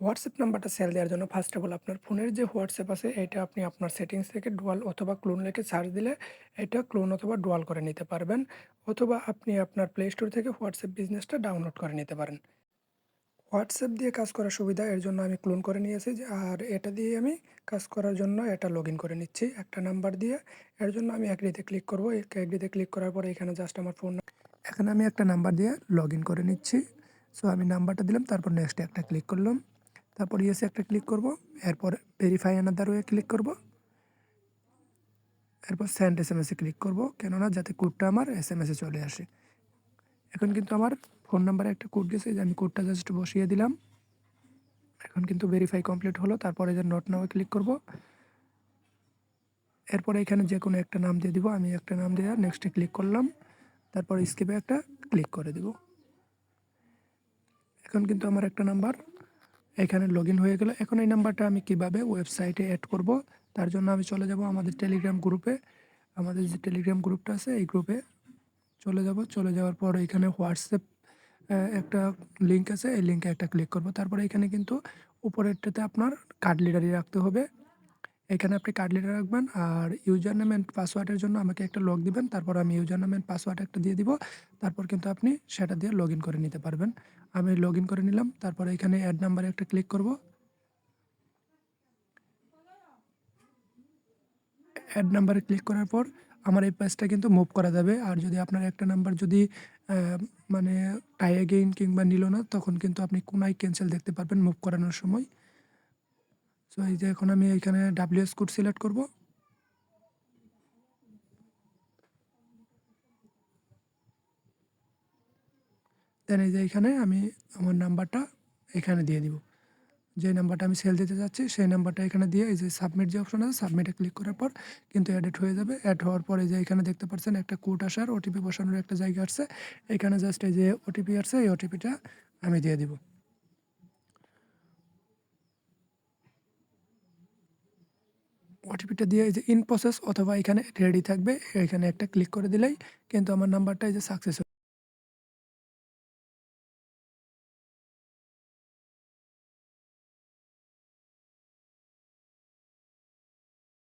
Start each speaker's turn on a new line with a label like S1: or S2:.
S1: WhatsApp নাম্বারটা sell দেওয়ার জন্য ফার্স্ট অফ অল আপনার ফোনের যে হোয়াটসঅ্যাপ আছে এটা আপনি আপনার সেটিংস থেকে ডুয়াল অথবা ক্লোন লিখে সার্চ দিলে এটা ক্লোন অথবা ডুয়াল করে নিতে পারবেন, অথবা আপনি আপনার প্লে স্টোর থেকে হোয়াটসঅ্যাপ বিজনেসটা ডাউনলোড করে নিতে পারেন। হোয়াটসঅ্যাপ দিয়ে কাজ করার সুবিধা এর জন্য আমি ক্লোন করে নিয়েছি আর এটা দিয়ে আমি কাজ করার জন্য এটা লগ ইন করে নিচ্ছি একটা নাম্বার দিয়ে। এর জন্য আমি অ্যাগ্রিতে ক্লিক করবো, অ্যাগ্রিতে ক্লিক করার পরে এখানে জাস্ট আমার ফোন, এখানে আমি একটা নাম্বার দিয়ে লগ ইন করে নিচ্ছি। সো আমি নাম্বারটা দিলাম, তারপর নেক্সটে একটা ক্লিক করলাম, তারপর ইয়েসে একটা ক্লিক করব, এরপর ভেরিফাই অ্যানাদার ওয়ে ক্লিক করব, এরপর সেন্ড এসএমএসে ক্লিক করব, কেননা যাতে কোডটা আমার এসএমএসে চলে আসে। এখন কিন্তু আমার ফোন নাম্বারে একটা কোড গেছে, যে আমি কোডটা জাস্ট বসিয়ে দিলাম। এখন কিন্তু ভেরিফাই কমপ্লিট হলো, তারপরে যে নট নাও ক্লিক করব, এরপরে এখানে যে কোনো একটা নাম দিয়ে দিব, আমি একটা নাম দিয়ে নেক্সটে ক্লিক করলাম, তারপর স্কিপে একটা ক্লিক করে দিব। এখন কিন্তু আমার একটা নাম্বার এখানে লগ ইন হয়ে গেল। এখন এই নাম্বারটা আমি কিভাবে ওয়েবসাইটে অ্যাড করব, তার জন্য আমি চলে যাব আমাদের টেলিগ্রাম গ্রুপে। আমাদের যে টেলিগ্রাম গ্রুপটা আছে এই গ্রুপে চলে যাব। চলে যাওয়ার পর এখানে হোয়াটসঅ্যাপ একটা লিঙ্ক আছে, এই লিঙ্কে একটা ক্লিক করব। তারপরে এখানে কিন্তু উপরেরটাতে আপনার কার্ড লিডারই রাখতে হবে, এখানে আপনি কার্ড লিডার রাখবেন। আর ইউজার নেম অ্যান্ড পাসওয়ার্ডের জন্য আমাকে একটা লগ দিবেন, তারপর আমি ইউজার নেম অ্যান্ড পাসওয়ার্ড একটা দিয়ে দিব, তারপর কিন্তু আপনি সেটা দিয়ে লগ ইন করে নিতে পারবেন। আমি লগ ইন করে নিলাম, তারপরে এখানে অ্যাড নাম্বারে একটা ক্লিক করব। অ্যাড নাম্বারে ক্লিক করার পর আমার এই পেজটা কিন্তু মুভ করা যাবে। আর যদি আপনার একটা নাম্বার যদি মানে টাই এগেইন কিংবা নিল না, তখন কিন্তু আপনি কোনায় ক্যান্সেল দেখতে পারবেন মুভ করানোর সময়। সো এই যে এখন আমি এখানে ডাব্লিউএস কোড সিলেক্ট করব, দেন এই যে এখানে আমি আমার নাম্বারটা এখানে দিয়ে দিব, যে নাম্বারটা আমি সেল দিতে যাচ্ছি সেই নাম্বারটা এখানে দিয়ে এই যে সাবমিট যে অপশন আছে সাবমিটে ক্লিক করার পর কিন্তু অ্যাড হয়ে যাবে। অ্যাড হওয়ার পরে যে এখানে দেখতে পাচ্ছেন একটা কোড আসার ওটিপি বসানোর একটা জায়গা আসছে, এখানে জাস্ট এই যে ওটিপি আসছে এই ওটিপিটা আমি দিয়ে দিব। ওটিপিটা দিয়ে এই যে ইন প্রসেস অথবা এখানে রেডি থাকবে, এখানে একটা ক্লিক করে দিলেই কিন্তু আমার নাম্বারটা এই যে সাকসেস